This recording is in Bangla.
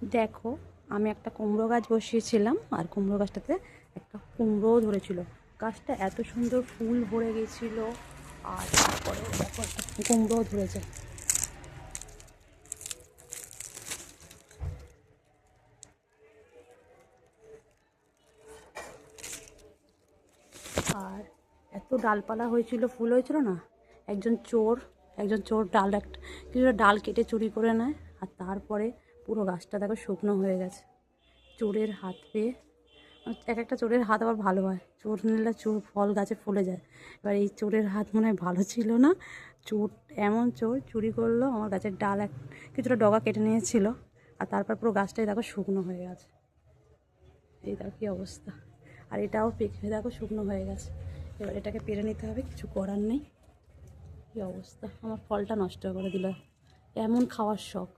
দেখো, আমি একটা কুমড়ো গাছ বসিয়েছিলাম আর কুমড়ো গাছটাতে একটা কুমড়োও ধরেছিল। গাছটা এত সুন্দর ফুল ভরে গেছিল। আর তারপরে দেখো একটা কুমড়োও ধরেছে। আর এত ডালপালা হয়েছিল, ফুল হয়েছিল না। একজন চোর কিছুটা ডাল কেটে চুরি করে নেয়। আর তারপরে পুরো গাছটা দেখো শুকনো হয়ে গেছে চোরের হাত পেয়ে। এক একটা চোরের হাত আবার ভালো হয়, চোর নিলে চোর ফল গাছে ফলে যায়। এবার এই চোরের হাত মনে হয় ভালো ছিল না। চোর এমন চোর চুরি করলো, আমার গাছের ডাল কিছুটা ডগা কেটে নিয়েছিল। আর তারপর পুরো গাছটাই দেখো শুকনো হয়ে গেছে। এই দেখো কী অবস্থা। আর এটাও পেকে দেখো শুকনো হয়ে গেছে। এবার এটাকে পেরে নিতে হবে, কিছু করার নেই। কী অবস্থা, আমার ফলটা নষ্ট করে দিল। এমন খাওয়ার শখ।